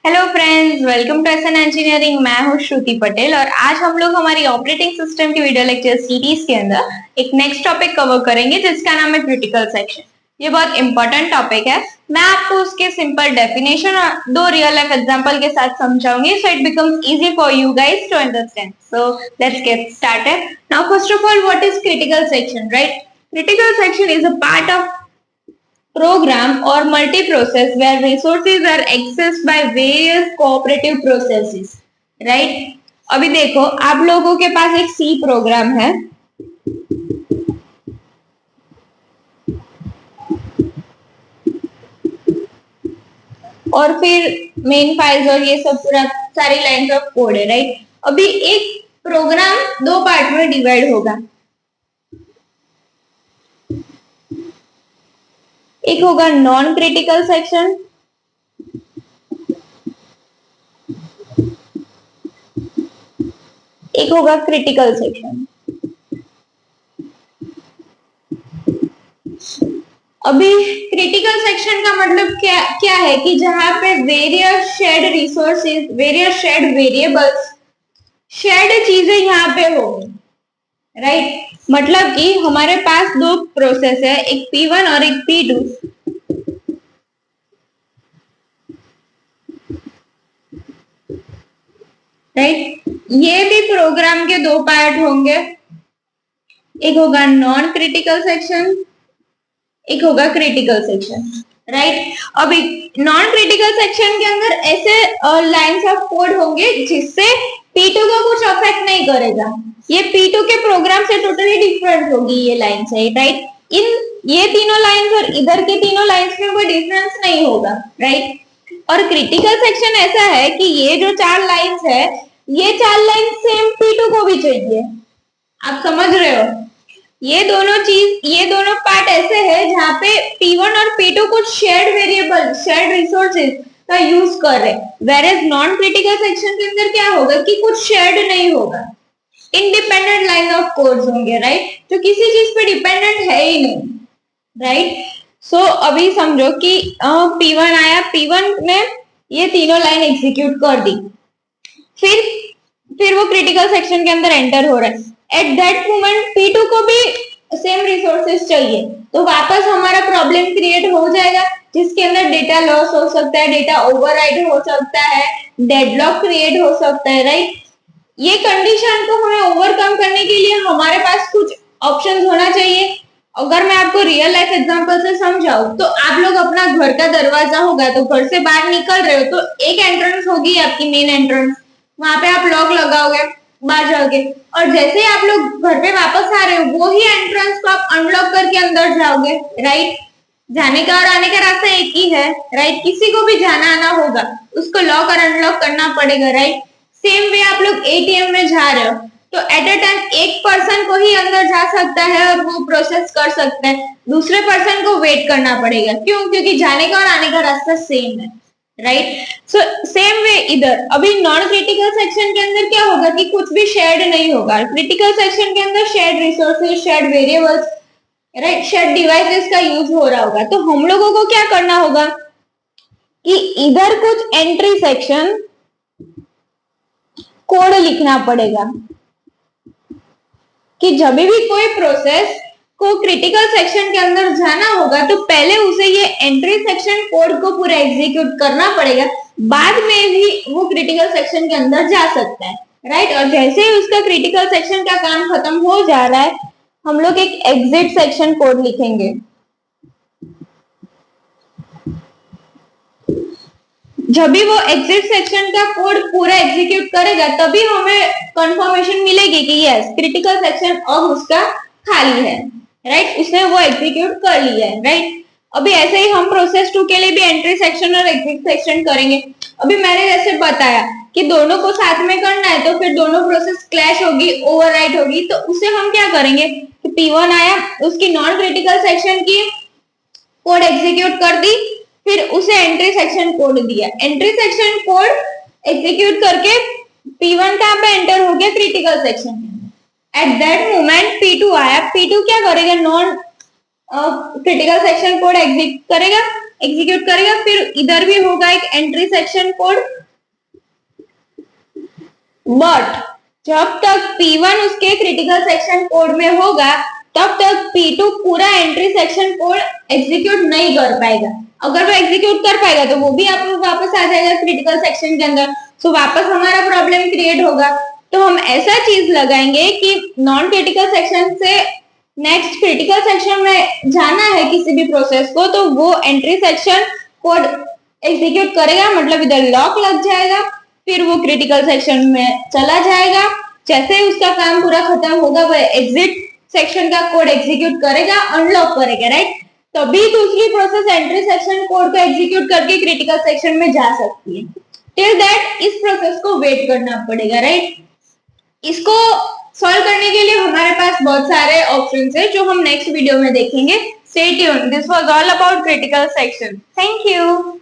Hello friends, welcome to SN engineering. मैं हूं श्रुति पटेल और आज हम लोग हमारी ऑपरेटिंग सिस्टम की वीडियो लेक्चर सीरीज के अंदर एक नेक्स्ट टॉपिक कवर करेंगे जिसका नाम है क्रिटिकल सेक्शन। ये बहुत इंपॉर्टेंट टॉपिक है। मैं आपको उसके सिंपल डेफिनेशन और दो रियल लाइफ एग्जांपल के साथ समझाऊंगी so it becomes easy for you guys to understand. So let's get started. Now first of all, what is critical section, right? Critical section is a part of program or multi-process where resources are accessed by various cooperative processes, right? अभी देखो, आप लोगों के पास एक C program है और फिर main files और ये सब पूरा सारी लाइंस ऑफ कोड है, राइट? अभी एक प्रोग्राम दो पार्ट में डिवाइड होगा। एक होगा नॉन क्रिटिकल सेक्शन, एक होगा क्रिटिकल सेक्शन। अभी क्रिटिकल सेक्शन का मतलब क्या है कि जहां पे various shared resources, various shared variables, shared चीजें यहाँ पे होगी, राइट? मतलब कि हमारे पास दो प्रोसेस है, एक P1 और एक P2, राइट? ये भी प्रोग्राम के दो पार्ट होंगे, एक होगा नॉन क्रिटिकल सेक्शन, एक होगा क्रिटिकल सेक्शन, राइट? अभी नॉन क्रिटिकल सेक्शन के अंदर ऐसे लाइंस ऑफ कोड होंगे जिससे P2 को कुछ अफेक्ट नहीं करेगा। ये P2 के प्रोग्राम से टोटली डिफरेंट होगी ये लाइन से, राइट? ये तीनों लाइंस और इधर के तीनों लाइंस में कोई डिफरेंस नहीं होगा, राइट? और क्रिटिकल सेक्शन ऐसा है कि ये जो चार लाइंस है, ये चार लाइन सेम P2 को भी चाहिए। आप समझ रहे हो? ये दोनों पार्ट ऐसे है जहाँ पे P1 और P2 कुछ शेयर्ड वेरिएबल, शेयर्ड रिसोर्सेज का यूज कर रहे हैं। वेरएज नॉन क्रिटिकल सेक्शन के अंदर क्या होगा कि कुछ शेयर्ड नहीं होगा, इंडिपेंडेंट लाइन ऑफ कोड्स होंगे, राइट? तो किसी चीज पे डिपेंडेंट है ही नहीं, राइट? सो अभी समझो कि P1 आया, P1 ने ये तीनों लाइन एग्जीक्यूट कर दी, फिर वो क्रिटिकल सेक्शन के अंदर एंटर हो रहा है। एट दैट मोमेंट P2 को भी सेम रिसोर्सेज चाहिए, तो वापस हमारा प्रॉब्लम क्रिएट हो जाएगा जिसके अंदर डेटा लॉस हो सकता है, डेटा ओवरराइड हो सकता है, डेडलॉक क्रिएट हो सकता है, राइट? ये कंडीशन को हमें ओवरकम करने के लिए हमारे पास कुछ ऑप्शंस होना चाहिए। अगर मैं आपको रियल लाइफ एग्जांपल से समझाऊं तो आप लोग अपना घर का दरवाजा होगा तो घर से बाहर निकल रहे हो तो एक एंट्रेंस होगी आपकी मेन एंट्रेंस, वहां पे आप लॉक लगाओगे बाहर जाओगे, और जैसे ही आप लोग घर पे वापस आ रहे हो वो ही एंट्रेंस को आप अनलॉक करके अंदर जाओगे, राइट? जाने का और आने का रास्ता एक ही है, राइट? किसी को भी जाना आना होगा, उसको लॉक और अनलॉक करना पड़ेगा, राइट? सेम वे आप लोग एटीएम में जा रहे हो तो एट अ टाइम एक पर्सन को ही अंदर जा सकता है और वो प्रोसेस कर सकता है, दूसरे पर्सन को वेट करना पड़ेगा। क्यों? क्योंकि जाने का और आने का रास्ता सेम है, राइट? सो सेम वे इधर अभी नॉन क्रिटिकल सेक्शन के अंदर क्या होगा कि कुछ भी शेयर्ड नहीं होगा। क्रिटिकल सेक्शन के अंदर shared resources, shared variables, right, shared devices का यूज हो रहा होगा। तो हम लोगों को क्या करना होगा कि इधर कुछ एंट्री सेक्शन कोड लिखना पड़ेगा कि जब भी कोई प्रोसेस को क्रिटिकल सेक्शन के अंदर जाना होगा तो पहले उसे ये एंट्री सेक्शन कोड को पूरा एग्जीक्यूट करना पड़ेगा, बाद में भी वो क्रिटिकल सेक्शन के अंदर जा सकता है, राइट? और जैसे ही उसका क्रिटिकल सेक्शन का काम खत्म हो जा रहा है हम लोग एक एग्जिट सेक्शन कोड लिखेंगे। जब भी वो एग्जिट सेक्शन का कोड पूरा एग्जीक्यूट करेगा तभी हमें कंफर्मेशन मिलेगी कि यस क्रिटिकल सेक्शन अब उसका खाली है, राइट? उसने वो एग्जीक्यूट कर लिया है, राइट? अभी ऐसे ही हम प्रोसेस 2 के लिए भी एंट्री सेक्शन और एग्जिट सेक्शन करेंगे। अभी मैंने जैसे बताया कि दोनों को साथ में करना है तो फिर दोनों प्रोसेस क्लैश होगी, ओवरराइट होगी, तो उसे हम क्या करेंगे कि P1 आया, उसकी नॉन क्रिटिकल सेक्शन की कोड एग्जीक्यूट कर दी, फिर उसे एंट्री सेक्शन कोड दिया, एंट्री सेक्शन कोड एग्जीक्यूट करके P1 कहां पे एंटर हो गया? क्रिटिकल सेक्शन में। एट दैट मोमेंट P2 आया, P2 क्या करेगा? Non critical section code execute करेगा, एग्जीक्यूट करेगा, फिर इधर भी होगा एक एंट्री सेक्शन कोड, बट जब तक P1 उसके क्रिटिकल सेक्शन कोड में होगा तब तक P2 पूरा एंट्री सेक्शन कोड एग्जीक्यूट नहीं कर पाएगा। अगर वो एग्जीक्यूट कर पाएगा तो वो भी आप वापस आ जाएगा क्रिटिकल सेक्शन के अंदर, सो वापस हमारा प्रॉब्लम क्रिएट होगा। तो हम ऐसा चीज लगाएंगे कि नॉन क्रिटिकल सेक्शन से नेक्स्ट क्रिटिकल सेक्शन में जाना है किसी भी प्रोसेस को, तो वो एंट्री सेक्शन कोड एग्जीक्यूट करेगा, मतलब इधर लॉक लग जाएगा, फिर वो क्रिटिकल सेक्शन में चला जाएगा। जैसे ही उसका काम पूरा खत्म होगा वो एग्जिट सेक्शन का कोड एग्जीक्यूट करेगा, अनलॉक करेगा, राइट। तभी दूसरी प्रोसेस एंट्री सेक्शन कोड को एग्जीक्यूट करके क्रिटिकल सेक्शन में जा सकती है। टिल दैट इस प्रोसेस को वेट करना पड़ेगा, राइट। इसको सॉल्व करने के लिए हमारे पास बहुत सारे ऑप्शंस है जो हम नेक्स्ट वीडियो में देखेंगे। Stay tuned, this was all about critical section. Thank you.